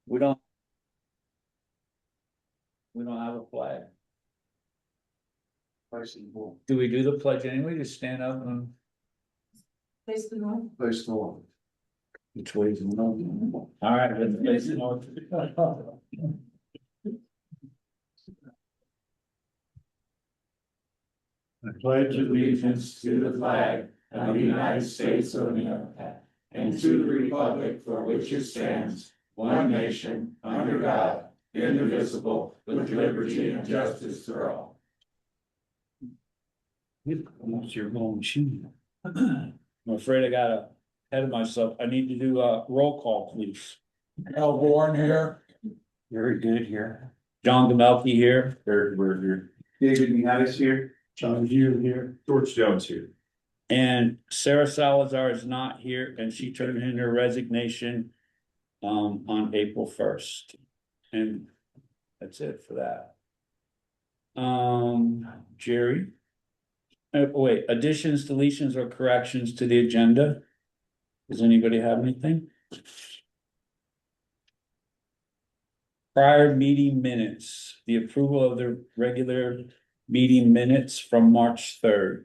We don't. We don't have a flag. Do we do the pledge anyway? Just stand up and. Face the north. Face the north. Which way is the north? All right, let's face the north. I pledge allegiance to the flag of the United States of America and to the republic for which it stands, one nation, under God, indivisible, with liberty and justice for all. What's your home machine? I'm afraid I got ahead of myself. I need to do a roll call, please. Al Warren here. Very good here. John Gamelke here. Eric Berger. David Mihatis here. John Hugh here. George Jones here. And Sarah Salazar is not here and she turned in her resignation on April 1st. And that's it for that. Jerry. Wait, additions, deletions, or corrections to the agenda? Does anybody have anything? Prior meeting minutes, the approval of the regular meeting minutes from March 3rd.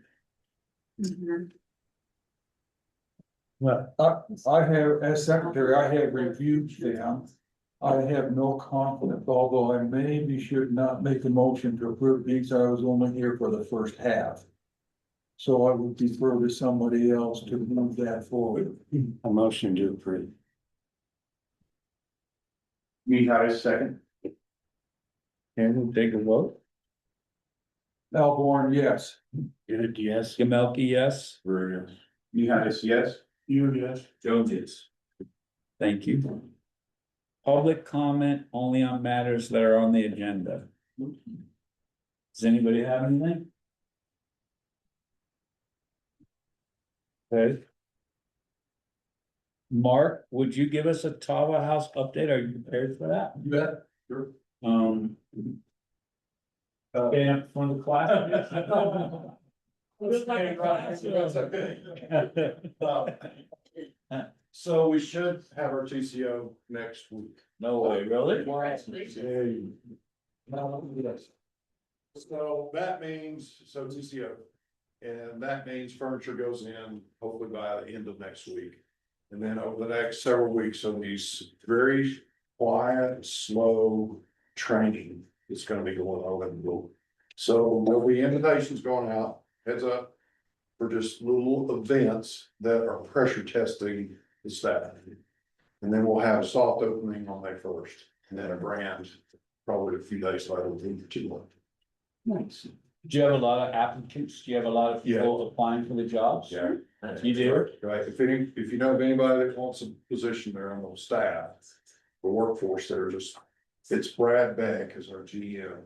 Well, I have, as secretary, I have reviewed them. I have no conflict, although I maybe should not make a motion to approve these. I was only here for the first half. So I would defer to somebody else to move that forward. A motion to approve. Mihatis second. And we'll take a vote. Al Warren, yes. Good, yes. Gamelke, yes. Berger. Mihatis, yes. You, yes. Jones, yes. Thank you. Public comment only on matters that are on the agenda. Does anybody have anything? Okay. Mark, would you give us a Tawa House update? Are you prepared for that? You bet. Sure. Okay, from the class. So we should have our TCO next week. No way, really? So that means, so TCO, and that means furniture goes in hopefully by the end of next week. And then over the next several weeks of these very quiet, slow training is gonna be going on in the world. So there'll be invitations going out, heads up, for just little events that are pressure testing the staff. And then we'll have a soft opening on May 1st, and then a brand probably a few days later, within 2 months. Nice. Do you have a lot of applicants? Do you have a lot of people applying for the jobs? Yeah. You do? Right, if you know of anybody that wants a position there on the staff, the workforce there, just, it's Brad Beck is our GM.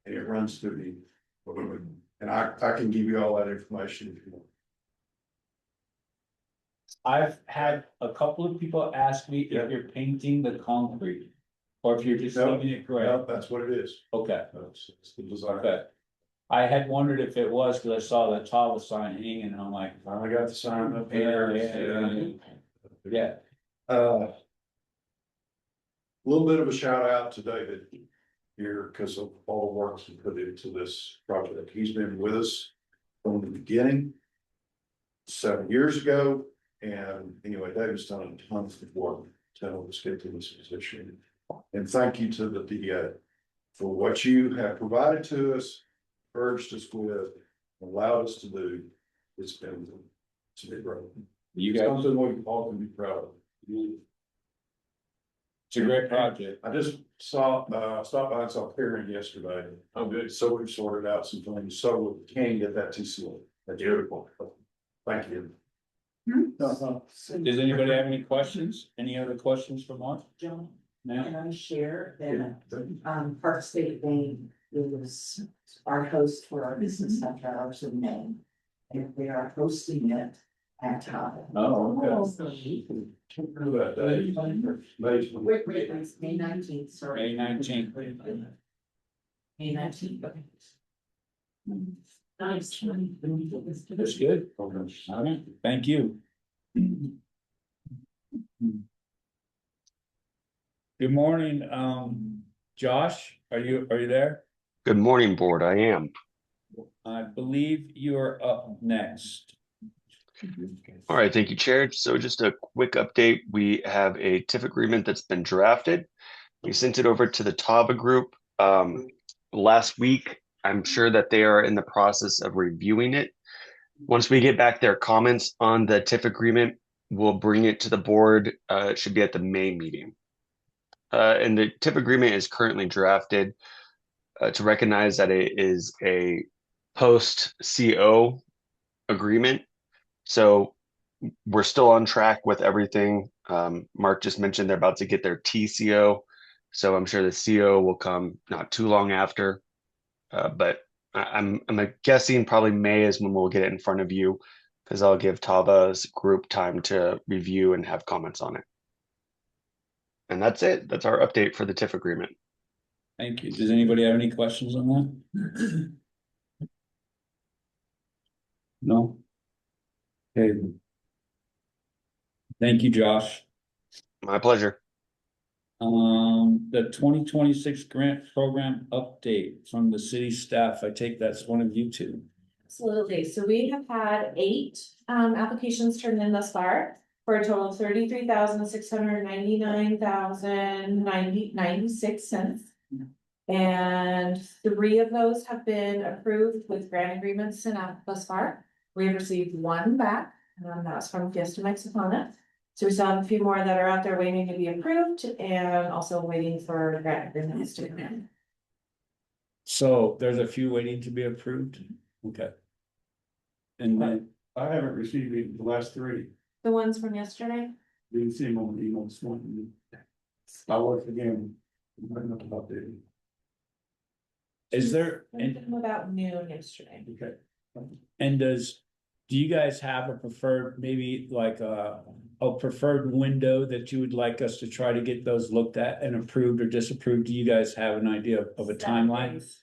And it runs through the, and I can give you all that information if you want. I've had a couple of people ask me if you're painting the concrete. Or if you're just No, leaving it gray. Well, that's what it is. Okay, It's the design. okay. I had wondered if it was, cause I saw the Tawa sign hanging and I'm like. Finally got the sign up Yeah, there. yeah. A little bit of a shout out to David here because of all the work he put into this project. He's been with us from the beginning 7 years ago. And anyway, David's done a ton of work to help us get to this position. And thank you to the DA for what you have provided to us, urged us with, allowed us to do. It's been great. You guys, Something we all can be proud of. it's a great project. I just stopped by and saw Perry yesterday. Oh, good. So we've sorted out some things, so we can get that TCO. That's beautiful. Thank you. Does anybody have any questions? Any other questions for Mark? John, No? can I share that, Park State Bank is our host for our business after hours in May. And they are hosting it at Tahoe. Oh, That day. Wait, it's May 19th, sorry. May 19th. May 19th. Nice. That's good. All right, thank you. Good morning, Josh, are you there? Good morning, board. I am. I believe you are up next. All right, thank you, Chair. So just a quick update. We have a TIF agreement that's been drafted. We sent it over to the Tava Group last week. I'm sure that they are in the process of reviewing it. Once we get back their comments on the TIF agreement, we'll bring it to the board. It should be at the May meeting. And the TIF agreement is currently drafted to recognize that it is a post CO agreement. So we're still on track with everything. Mark just mentioned they're about to get their TCO. So I'm sure the CO will come not too long after. But I'm guessing probably May is when we'll get it in front of you because I'll give Tava's group time to review and have comments on it. And that's it. That's our update for the TIF agreement. Thank you. Does anybody have any questions on that? No? Okay. Thank you, Josh. My pleasure. The 2026 grant program update from the city staff. I take that's one of you two. Absolutely. So we have had 8 applications turned in thus far for a total of 33,699,096 And 3 of those have been approved with grant agreements sent out thus far. We have received 1 back, that's from Fiesta Mexicana. So we still have a few more that are out there waiting to be approved and also waiting for grant agreements to come in. So there's a few waiting to be approved. Okay. And then, I haven't received the last 3. The ones from yesterday? Didn't see them on the email this morning. I'll look again. Might not have updated. is there, Sent them about noon yesterday. Okay. and do you guys have a preferred, maybe like a preferred window that you would like us to try to get those looked at and approved or disapproved? Do you guys have an idea of a 7 timeline? days.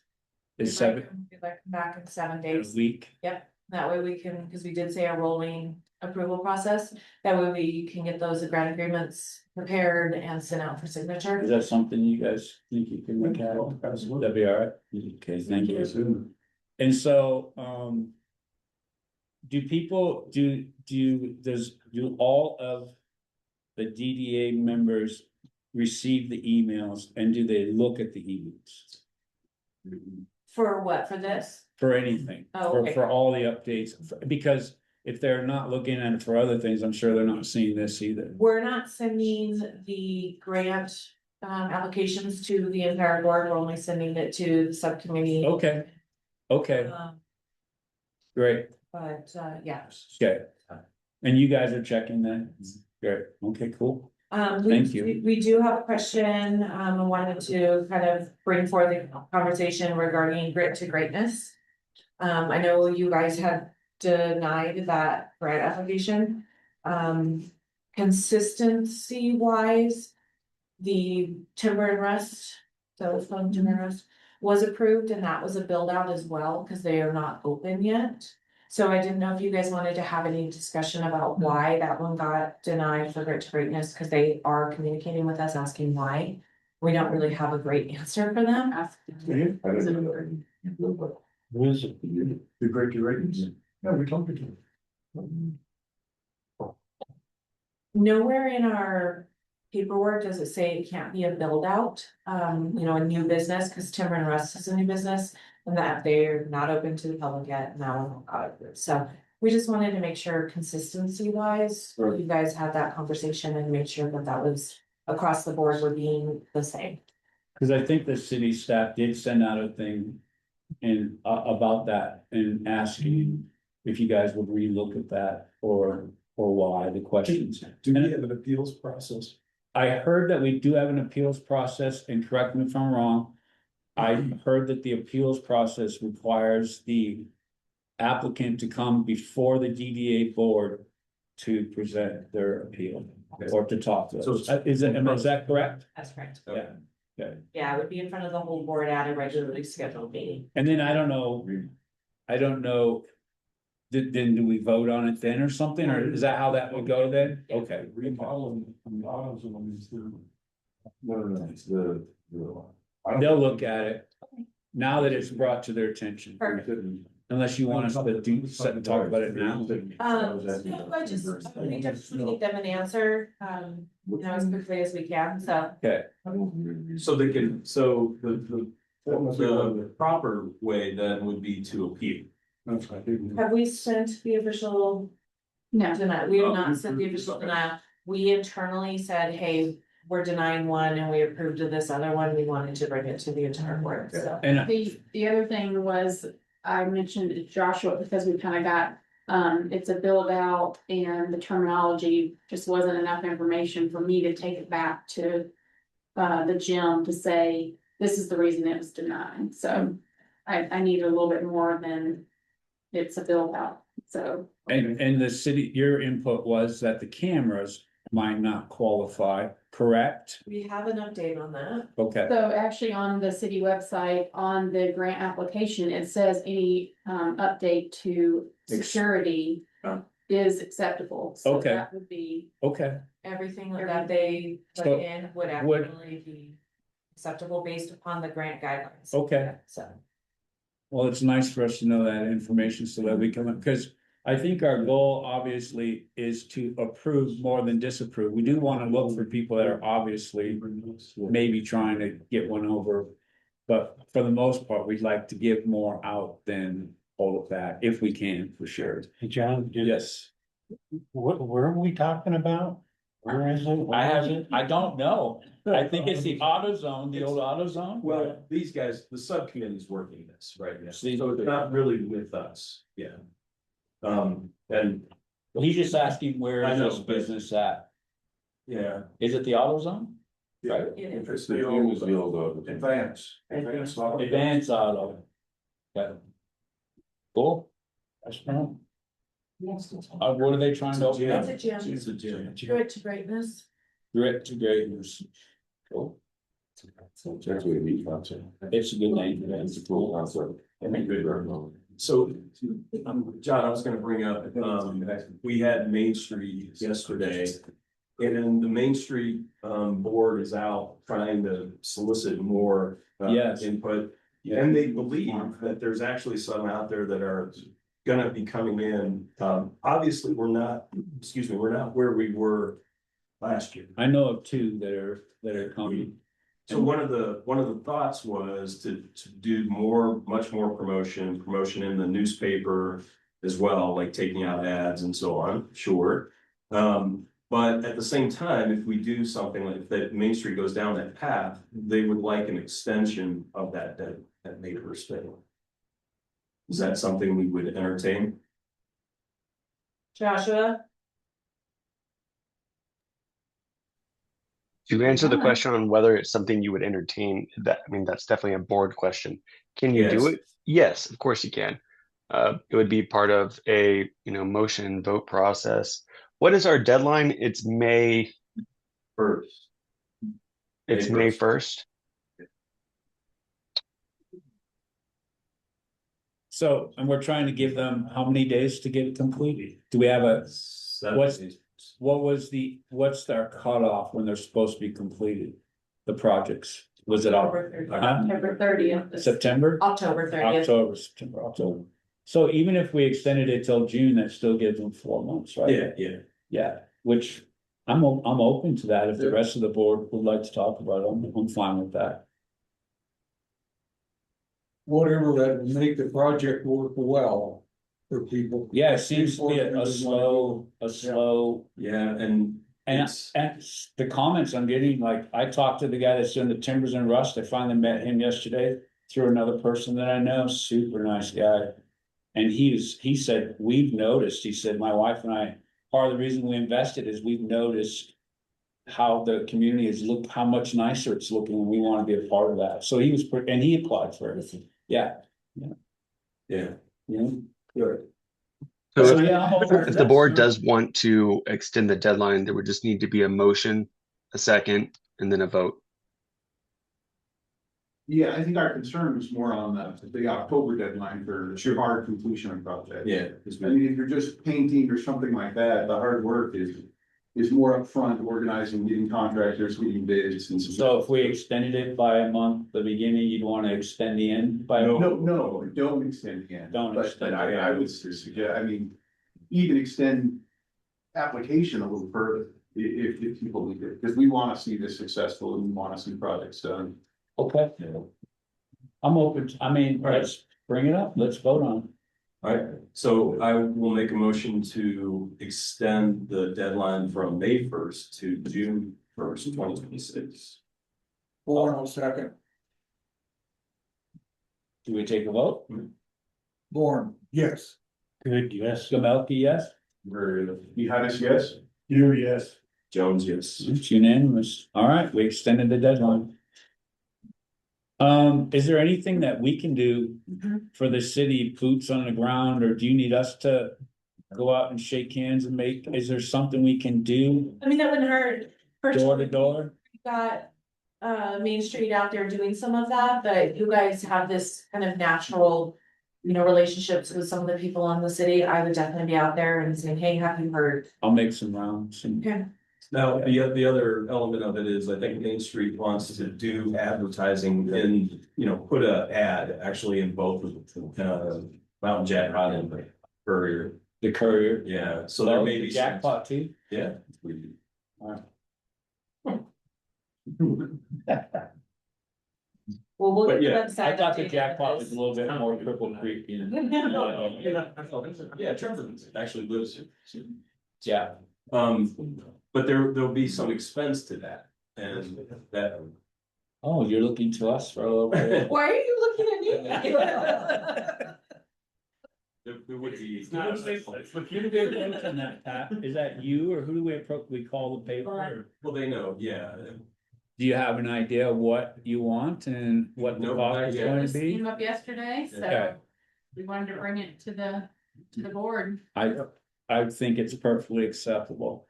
Is We'd like 7 them- we'd like them back in 7 a days. week? Yep, that way we can, because we did say a rolling approval process, that way we can get those grant agreements prepared and sent out for Is signature. that something you guys think you can look at? Absolutely. That'd be all right? Okay, thank you. Soon. And so, do people, do all of the DDA members receive the emails and do they look at the emails? For what, for this? For anything, Oh, okay. for all the updates, because if they're not looking at it for other things, I'm sure they're not seeing this either. We're not sending the grant applications to the entire board, we're only sending it to the subcommittee. Okay, okay, Um, great, But yeah. okay. And you guys are checking that? Great, okay, cool. Thank you. We do have a question, I wanted to kind of bring forth a conversation regarding Grit to Greatness. I know you guys have denied that grant application. Consistency wise, the timber and rust, so it's called timber and rust, was approved and that was a build out as well, because they are not open yet. So I didn't know if you guys wanted to have any discussion about why that one got denied for Grit to Greatness, because they are communicating with us asking why. We don't really have a great answer for them. What is it? The great ratings? Yeah, we talked to them. Nowhere in our paperwork does it say it can't be a build out, a new business, because Timber and Rust is a new business. And that they're not open to the public yet now. So we just wanted to make sure consistency wise, Right. you guys had that conversation and make sure that that was across the board would being the same. Cause I think the city staff did send out a thing and about that and asking if you guys would relook at that or why the questions. Do we have an appeals process? I heard that we do have an appeals process, and correct me if I'm wrong. I heard that the appeals process requires the applicant to come before the DDA board to present their appeal or to talk to us. Is that correct? That's correct. Yeah, okay. Yeah, it would be in front of the whole board at a regularly scheduled meeting. And then I don't know. Then do we vote on it then or something, or is that how that would go then? Okay. Remodeling, a lot of them is through No, it's the. They'll look at it now that it's brought to their attention, Perfect. unless you want us to do, sit and talk about it now. No, I just, we just need them an answer, as quickly as we can, so. Okay, So they can, so the proper way then would be to appeal. Have we sent the official denial? We have not sent the official denial. We internally said, hey, we're denying one and we approved of this other one. We wanted to bring it to the entire board, so. and The other thing was, I mentioned to Joshua because we kind of got, it's a build out and the terminology just wasn't enough information for me to take it back to. The gym to say, this is the reason it was denied, so I need a little bit more than. It's a build out, so. and the city, your input was that the cameras might not qualify, correct? We have an update on that. Okay, So actually on the city website, on the grant application, it says any update to security. Is acceptable, so Okay. that would be. okay, Everything that they put So, in would actually be acceptable based upon the grant guidelines. okay. So. Well, it's nice for us to know that information so that we can, because I think our goal obviously is to approve more than disapprove. We do want to look for people that are obviously maybe trying to get one over. But for the most part, we'd like to give more out than all of that, if we can, for sure. Hey, John, Yes. where are we talking about? Where is it? I don't know. I think it's the AutoZone, the old AutoZone. Well, these guys, the subcommittee's working this right now, See, so it's not really with us, yeah. And, He's just asking where I is know, this but- business at? yeah, Is it the AutoZone? Right. It's the old advance. Advance Auto. Okay. Cool. That's fine. What are they trying to open up? It's a gym. it's a gym. Good to greatness. Grit to greatness. Cool. It's a good name. It's a cool concept. So, John, I was gonna bring up, we had Main Street yesterday. And the Main Street, board is out trying to solicit more. Yes. Input, and they believe that there's actually some out there that are gonna be coming in. Obviously, we're not where we were last year. I know of two that are coming. So one of the thoughts was to do much more promotion in the newspaper as well, like taking out ads and so on, sure. But at the same time, if we do something like that, Main Street goes down that path, they would like an extension of that neighbor stay. Is that something we would entertain? Joshua? To answer the question on whether it's something you would entertain, that's definitely a board question. Can you do Yes. it? Yes, of course you can. It would be part of a, motion and vote process. What is our deadline? It's May First. May 1st. So, and we're trying to give them how many days to get it completed? Do we have what's our cutoff when they're supposed to be completed? The projects, was it October 30th. September 30th. September? October 30th. October. So even if we extended it till June, that still gives them 4 months, right? Yeah, which I'm open to that. If the rest of the board would like to talk about it, I'm fine with that. Whatever that would make the project work well for people. Yeah, it seems to be a slow. Yeah, and And it's, the comments I'm getting, like, I talked to the guy that's doing the timbers and rust, I finally met him yesterday through another person that I know, super nice guy. And he said, we've noticed, he said, my wife and I, part of the reason we invested is we've noticed how the community is how much nicer it's looking, and we want to be a part of that. So he was, and he applied for it. Yeah. yeah. Good. So So, if, yeah, I'm open for if the that. board does want to extend the deadline, there would just need to be a motion, a second, and then a vote. Yeah, I think our concern is more on the October deadline for the hard completion of project. Yeah. I mean, if you're just painting or something like that, the hard work is is more upfront, organizing, getting contractors, getting bids and. So if we extended it by a month, the beginning, you'd wanna extend the end by? No, don't extend again. Don't But extend I would suggest, I mean, even extend application a little further if people need it, because we want to see this successful and we want to see projects done. Okay. I'm open, I mean, let's bring it up, let's vote on it. Alright, so I will make a motion to extend the deadline from May 1st to June 1st, 2026. Born on second, Do we take a vote? Born, yes. Good, yes. Gamelki, yes? Mihalis, yes? You, yes. Jones, yes. It's unanimous. All right, we extended the deadline. Is there anything that we can do for the city, boots on the ground, or do you need us to go out and shake hands and is there something we can do I mean, that wouldn't hurt. door to door? Got Main Street out there doing some of that, but you guys have this kind of natural, relationships with some of the people in the city. I would definitely be out there and saying, hey, have you heard? I'll make some rounds and Okay. Now, the other element of it is, I think Main Street wants to do advertising in, put a ad actually in both Mountain Jackpot and Courier. the courier. Yeah, so there may The be. some- jackpot too. Yeah. Well, we'll But get the yeah, website. I thought the updated jackpot with was a little bit more Cripple Creek, Yeah, Trevor actually lives here. Yeah, But there'll be some expense to that, and that. oh, you're looking to us for a little bit. this. Why are you looking at me? There would be. But you do mention that, Pat, is that you or who do we call the paper? or- Well, they know, yeah. Do you have an idea of what you want and what the No, cost is not yet. going to Just came be? up yesterday, Okay. so we wanted to bring it to the board. I think it's perfectly acceptable.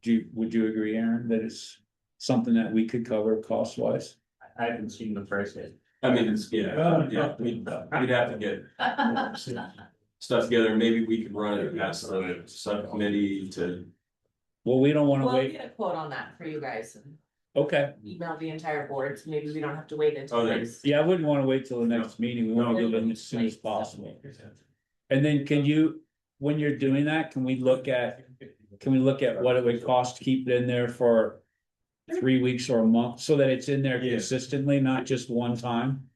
Would you agree, Aaron, that it's something that we could cover cost wise? I haven't seen the price yet. I mean, we'd have to get stuff together, maybe we could run it past the subcommittee to. Well, we don't wanna We'll wait, get a quote on that for you guys and okay, email the entire board, so maybe we don't have to wait until Oh, there- next. yeah, I wouldn't wanna wait till the next meeting, we wanna do it as soon as possible. And then can you, when you're doing that, can we look at what it would cost to keep it in there for 3 weeks or a month, so that it's in there Yeah. consistently, not just one time?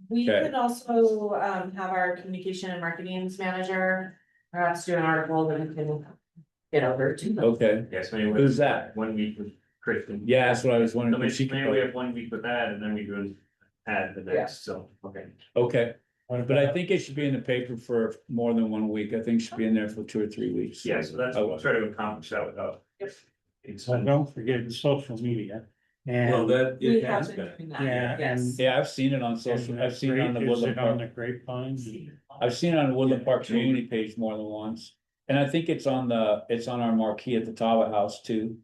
We Okay. could also have our communication and marketing's manager perhaps do an article that we can get over to. Okay, Yes, maybe. Who's that? 1 week with Kristen. yeah, that's what I was So wondering. maybe, if she could- maybe we have 1 week with that and then we do an ad the next, so, okay. Okay, but I think it should be in the paper for more than 1 week, I think it should be in there for 2 or 3 weeks. Yeah, so that's, Oh, we'll try to accomplish that without. Yep. So don't forget the social media. Well, that, We it have has been been. doing that, Yeah, yes. Yeah, I've seen it on social, I've seen it on the Woodland Park, grapevine? I've seen it on the Woodland Park community page more than once. And I think it's on our marquee at the Tava House too.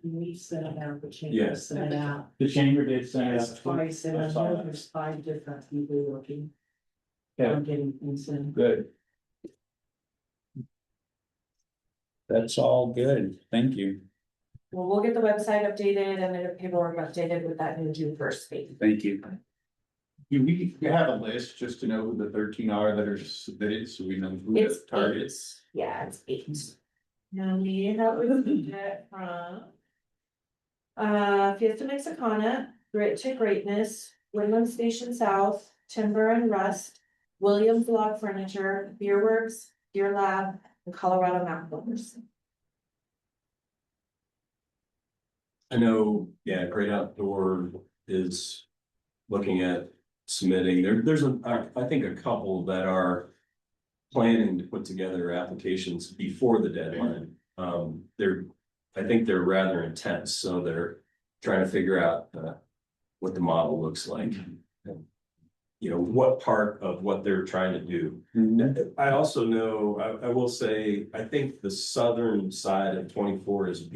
We sent it out, the chamber Yes. sent it out. The chamber did send it Yes, out. twice, and I I saw know that. there's 5 different people working Yeah. on getting things in. Good. That's all good, thank you, Well, we'll get the website updated and the paperwork updated with that new June 1st date. thank you. Do we have a list just to know the 13 are that are submitted, so we know who the It's targets? 8. Yeah, it's 8. Now we have received it from. Fiesta Mexicana, Grit to Greatness, Woodland Station South, Timber and Rust, Williams Log Furniture, Beer Works, Beer Lab, and Colorado Mountain Builders. I know, yeah, Great Outdoor is looking at submitting, there's I think a couple that are planning to put together applications before the deadline. I think they're rather intense, so they're trying to figure out what the model looks like. You know, what part of what they're trying to do. I also know, I will say, I think the southern side of 24 is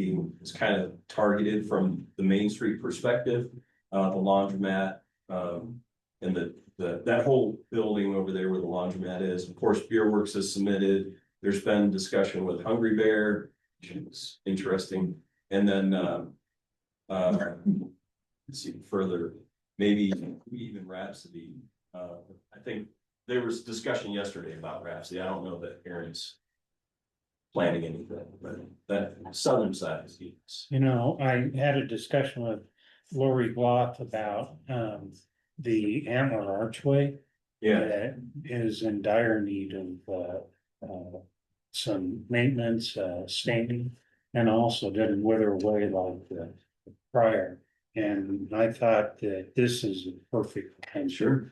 kind of targeted from the Main Street perspective. The laundromat, and that whole building over there where the laundromat is. Of course, Beer Works has submitted. There's been discussion with Hungry Bear. It's interesting, and then, let's see further, maybe even Rhapsody. I think there was discussion yesterday about Rhapsody. I don't know that Aaron's planning anything, but that southern side is huge. You know, I had a discussion with Lori Bloth about the Antler Archway. Yeah, That is in dire need of some maintenance, staining, and also didn't wither away like the prior. And I thought that this is a perfect time. sure.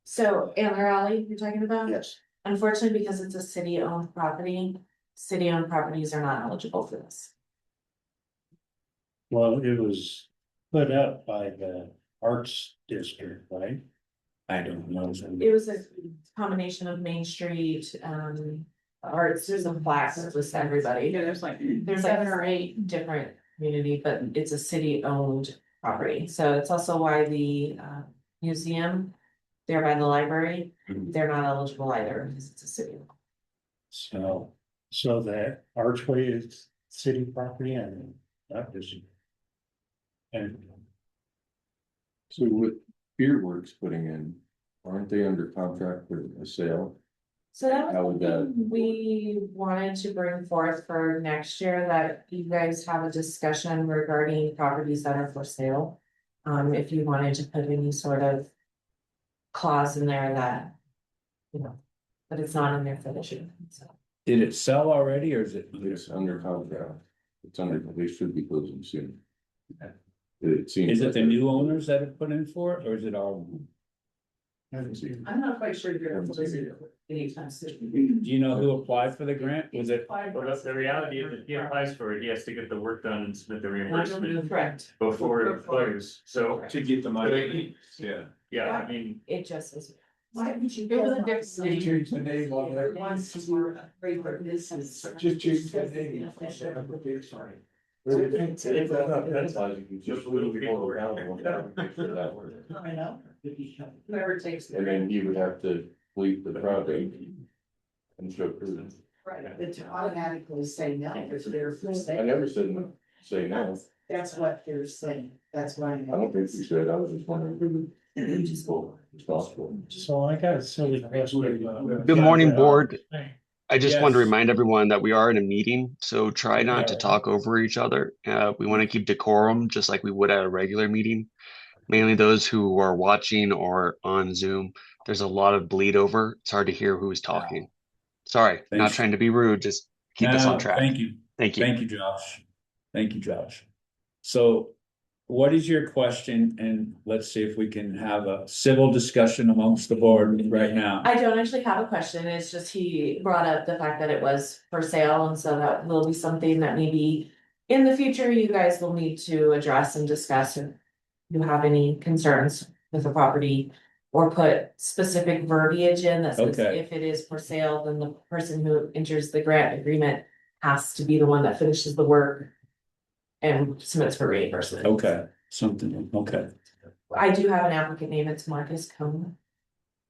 So Antler Alley, you're talking about? Yes. Unfortunately, because it's a city-owned property, city-owned properties are not eligible for this. Well, it was put up by the Arts District, right? I don't know. It was a combination of Main Street, arts, there's a plaque that lists everybody. Yeah, there's like There's like 7 or 8. different community, but it's a city-owned property. So it's also why the museum there by the library, Mhm. they're not eligible either because it's a city. So that archway is city property and that is. And So with Beerworks putting in, aren't they under contract for a sale? So that How was would that something we wanted to bring forth for next year, that you guys have a discussion regarding properties that are for sale. If you wanted to put any sort of clause in there that, you know, but it's not in there for this year, so. Did it sell already or is it? It's under contract? It's under, they should be closing soon. It seems. Is it like the new owners that have put in for it or is it our? I'm not quite sure you're gonna visit it anytime soon. Do you know who applied for the grant? Was it? Well, that's the reality is if he applies for it, he has to get the work done and submit the reimbursement Correct. before it closes, so, To get the money, yeah. yeah, I mean. It just is. Why would you? It was a different They name. changed the name on there. Once more, regular business. Just change the name. That's why you just a little bit more down. I know. Whoever takes. And then you would have to complete the project. And show proof. Right, but to automatically say no, if they're for sale. I never said no, say no. That's what they're saying, that's why. I don't think you said, I was just wondering who the responsible. so I got a silly question. Good morning, board. I just want to Yes. remind everyone that we are in a meeting, so try not to talk over each other. We want to keep decorum, just like we would at a regular meeting. Mainly those who are watching or on Zoom. There's a lot of bleed over. It's hard to hear who's talking. Sorry, not Thanks. trying to be rude, just keep us No, on track. Thank you. Thank you. Thank you, Josh. Thank you, Josh. So what is your question? And let's see if we can have a civil discussion amongst the board right now. I don't actually have a question, it's just he brought up the fact that it was for sale, and so that will be something that maybe in the future you guys will need to address and discuss if you have any concerns with the property. Or put specific verbiage in that says Okay. if it is for sale, then the person who enters the grant agreement has to be the one that finishes the work. And submits for reimbursement. Okay, something, okay. I do have an applicant name, it's Marcus Cone.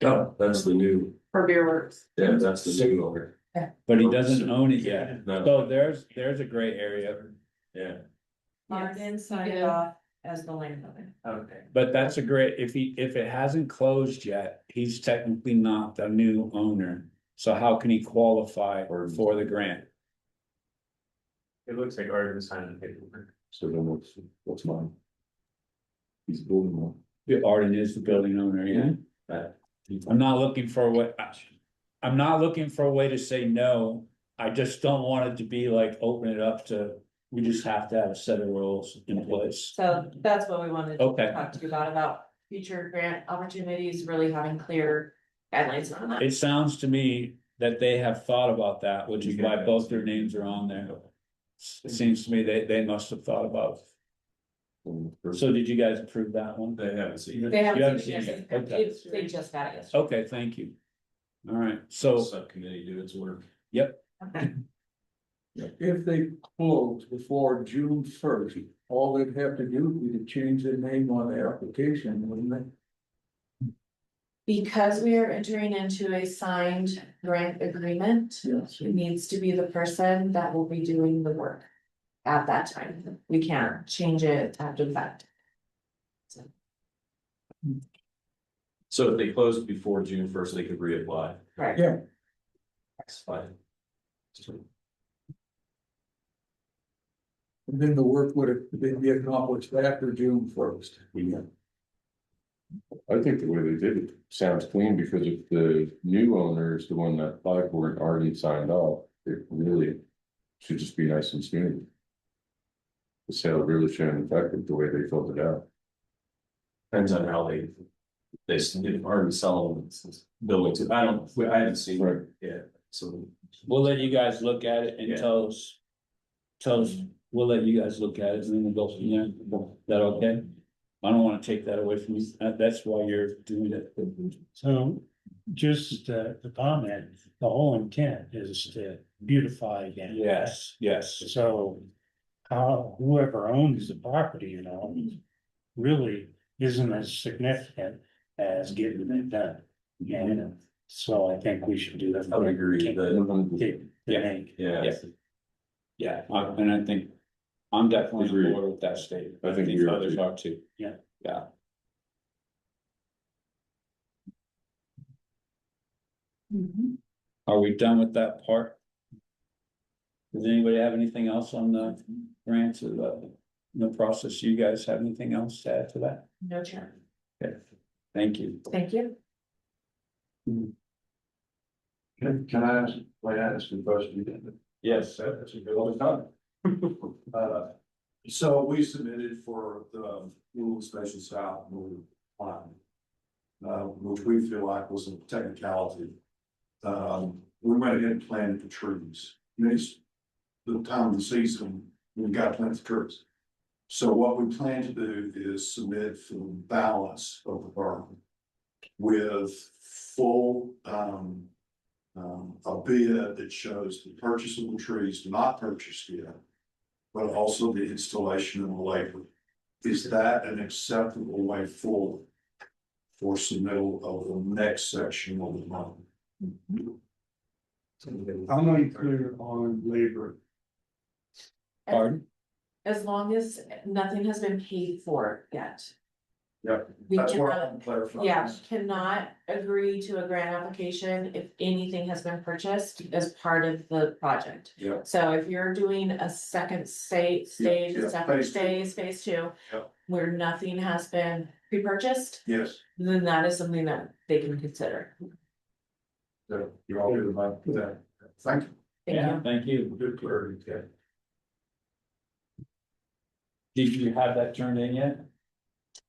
Oh, that's the new, For Beerworks. yeah, that's the new owner. But he doesn't own it yet. No, So there's a gray area. yeah. Martin signed Yeah. off as the landowner. Okay. But that's a great, if it hasn't closed yet, he's technically not the new owner. So how can he qualify for the grant? It looks like Arden signed the paperwork. So then what's mine? He's building one. Arden is the building owner, yeah. I'm not looking for I'm not looking for a way to say no. I just don't want it to be like, open it up to, we just have to have a set of rules in place. So that's what we wanted to Okay. talk to you about future grant opportunities, really having clear guidelines on that. It sounds to me that they have thought about that, which is why both their names are on there. It seems to me they must have thought about. So did you guys approve that one? They haven't seen it. They You haven't haven't seen it seen yet. it, okay. They just got it yesterday. Okay, thank you. All right, so, Subcommittee do its work. yep, If they close before June 1st, all they'd have to do would be to change the name on the application, wouldn't they? Because we are entering into a signed grant agreement, it needs to be the person that will be doing the work. At that time, we can't change it after the fact. So if they closed before June first, they could reapply. Right. Yeah. That's fine. And then the work would be accomplished after June first. I think the way they did it sounds clean, because if the new owner is the one that applied for it already signed off, it really should just be nice and smooth. The sale really shouldn't affect it the way they filled it out. Depends on how they already sell buildings. I haven't seen it yet, so. We'll let you guys look at it and Yeah. tell us, we'll let you guys look at it and then we'll go from there. Is that okay? I don't wanna take that away from you. That's why you're doing it. So just the comment, the whole intent is to beautify again. Yes, yes. So whoever owns the property, really isn't as significant as getting it done. And so I think we should do that. I would agree that, Yeah. Yeah, and I think I'm definitely on Agreed. board with that statement. I think we are others too. are too. Yeah. Yeah. Are we done with that part? Does anybody have anything else on the grants or the process? You guys have anything else to add to that? No, Chair. Okay, thank you. Thank you. Can I ask a question? Yes. That's a good one time. So we submitted for the Little Station South plan. Which we feel like was a technicality. We went ahead and planted the trees. Next, the time of the season, we got to plant the trees. So what we plan to do is submit for the balance of the burn with full, a bid that shows the purchase of the trees not purchased yet, but also the installation of the labor. Is that an acceptable way forward for submittal of the next section of the model? I'm not clear on labor. Pardon? As long as nothing has been paid for yet. Yep, We that's what cannot, I'm clarifying. yeah, cannot agree to a grant application if anything has been purchased as part of the project. Yep. So if you're doing a second stage, yeah, second phase two. phase two. Yep. Where nothing has been pre-purchased, Yes, then that is something that they can consider. so you're all good about that. Thank you. Thank Yeah, you. thank you. Good clarity, okay. Did you have that turned in yet?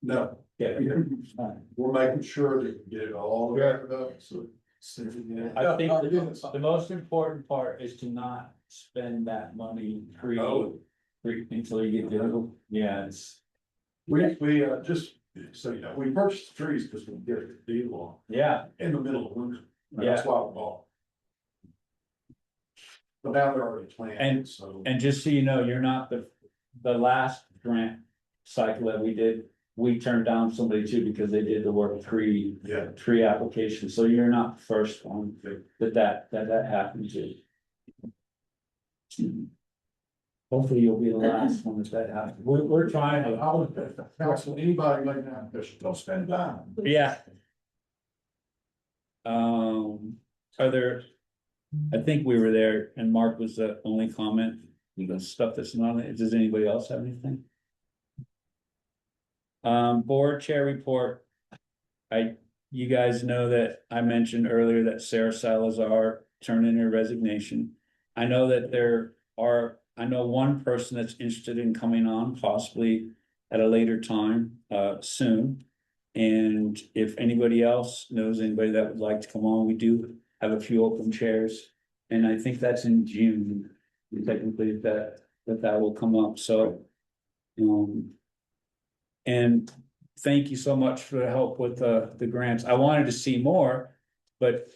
No, Yeah. we're making sure that we get it all wrapped up, so. I think the most important part is to not spend that money until you get the, yeah, it's, We just, so you know, we purchased the trees because we get a good deal on yeah, in the middle of winter. And that's why we bought. But now they're already planted, so. and just so you know, you're not the last grant cycle that we did. We turned down somebody too because they did the work tree application, so you're not the first one that happened to. Hopefully you'll be the last one that happens. We're trying to. I would counsel anybody making an application, don't spend a dime. Yeah. Are there? I think we were there and Mark was the only comment, the stuff that's not, does anybody else have anything? Board chair report. You guys know that I mentioned earlier that Sarah Salazar turned in her resignation. I know that I know one person that's interested in coming on possibly at a later time, soon. And if anybody else knows anybody that would like to come on, we do have a few open chairs. And I think that's in June, technically, that will come up, so. And thank you so much for the help with the grants. I wanted to see more, but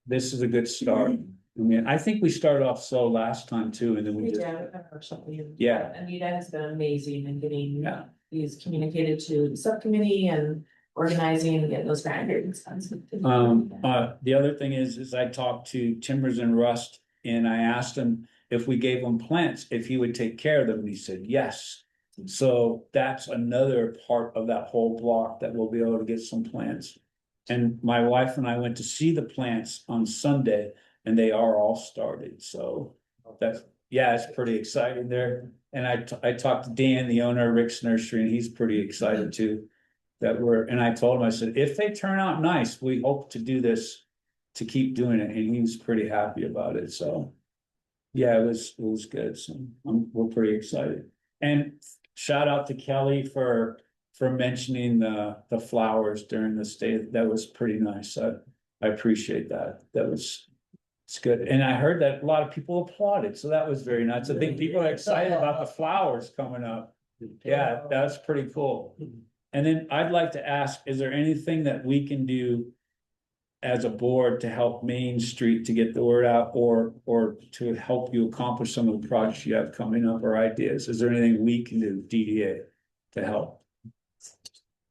this is a good start. I mean, I think we started off slow last time too, and then we We just. did, I remember something. Yeah. Anita has been amazing in getting Yeah. these communicated to the subcommittee and organizing and getting those grant agreements done. The other thing is I talked to Timbers and Rust and I asked him if we gave him plants, if he would take care of them, and he said, yes. So that's another part of that whole block that we'll be able to get some plants. And my wife and I went to see the plants on Sunday and they are all started, so that's, yeah, it's pretty exciting there. And I talked to Dan, the owner of Rick's Nursery, and he's pretty excited too. And I told him, I said, if they turn out nice, we hope to do this, to keep doing it, and he was pretty happy about it, so. Yeah, it was good, so we're pretty excited. And shout out to Kelly for mentioning the flowers during the stay, that was pretty nice, I appreciate that, it's good, and I heard that a lot of people applauded, so that was very nice, I think people are excited about the flowers coming up. Yeah, that's pretty cool. And then I'd like to ask, is there anything that we can do as a board to help Main Street to get the word out, or to help you accomplish some of the projects you have coming up or ideas? Is there anything we can do, DDA, to help?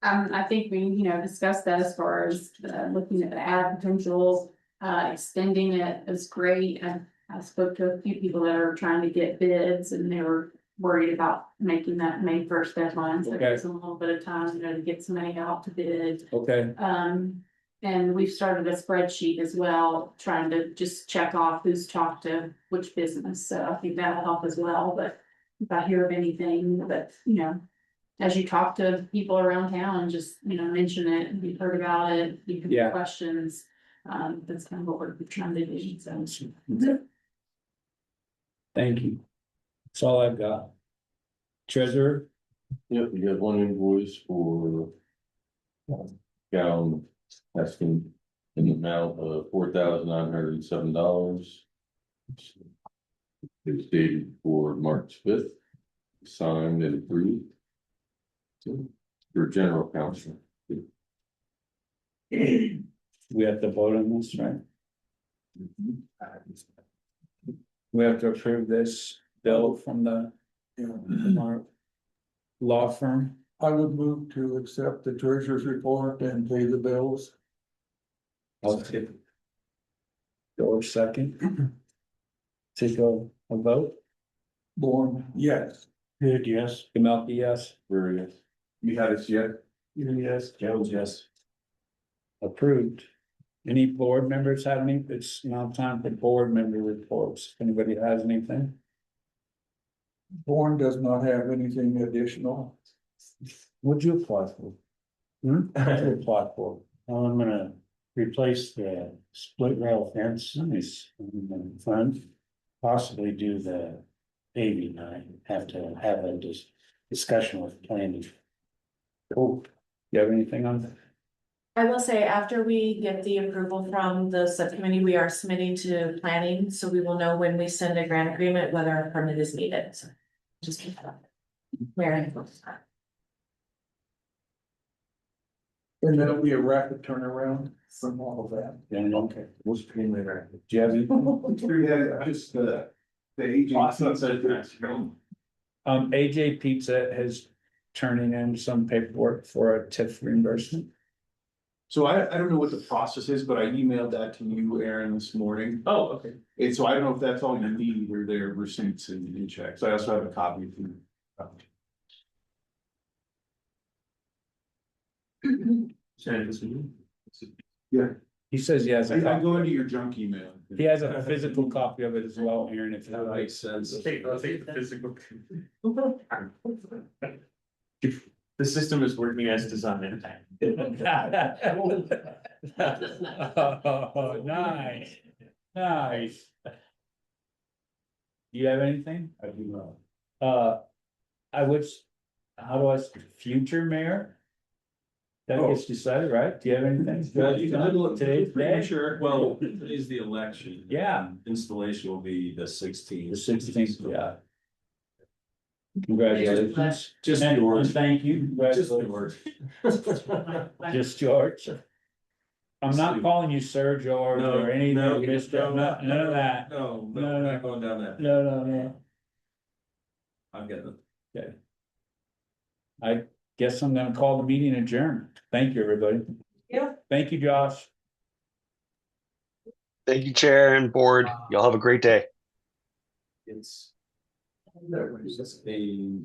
I think we, discussed that as far as looking at the ad potential, extending it is great. I spoke to a few people that are trying to get bids and they were worried about making that May 1st deadline. So there's a little bit of time, to get somebody out to bid. Okay, And we've started a spreadsheet as well, trying to just check off who's talked to which business. So I think that'll help as well. But if I hear of anything that, as you talk to people around town, just, mention it, and you've heard about it, you can Yeah. have questions. That's kind of what we're trying to do, so. thank you. That's all I've got. Treasurer? Yep, we got one invoice for gallon testing in the amount of $4,907. It's dated for March 5th, signed and approved. For general counsel. We have to vote on this, right? We have to approve this bill from from our law firm. I would move to accept the treasurer's report and pay the bills. I'll take. George second. Take a vote. Born, yes. Good, yes. Gamelki, yes. Very yes. You had it yet? Yes, Jones, yes. Approved. Any board members have any? It's now time for board member reports. If anybody has anything? Born does not have anything additional. What'd you apply for? What'd you apply for? Well, I'm gonna replace the split rail fence. Nice. In the front, possibly do the paving. I have to have a discussion with planning. Cool. You have anything on that? I will say, after we get the approval from the subcommittee, we are submitting to planning, so we will know when we send a grant agreement, whether a permit is needed, so. Just keep that up. Where and And that'll be a rapid turnaround from all of that. Yeah, Okay. what's being there? Do you have anything? Yeah, just the aging. AJ Pizza has turning in some paperwork for a TIF reimbursement. So I don't know what the process is, but I emailed that to you, Aaron, this morning. Oh, okay. And so I don't know if that's all you need, or their receipts and checks. I also have a copy of them. Send it to me. Yeah, He says he has I a copy. go into your junk email. He has a physical copy of it as well, Aaron, if you That like. makes sense. I'll take the physical. The system is working as designed. Oh, nice, nice. Do you have anything? I do not. I would, how do I, future mayor? That gets decided, right? Do you have anything? Today's day? Sure, well, today's the election. Yeah. Installation will be the 16th. The 16th, yeah. Congratulations. Just And George. thank you. Just Congratulations. George. Just George. I'm not calling you Sir George No, or anything, no, Mr. None of that. No, No, no, no. not going down that. No. I've got them. I guess I'm gonna call the meeting adjourned. Thank you, everybody. Yeah. Thank you, Josh. Thank you, Chair and Board. Y'all have a great day. It's. There was just a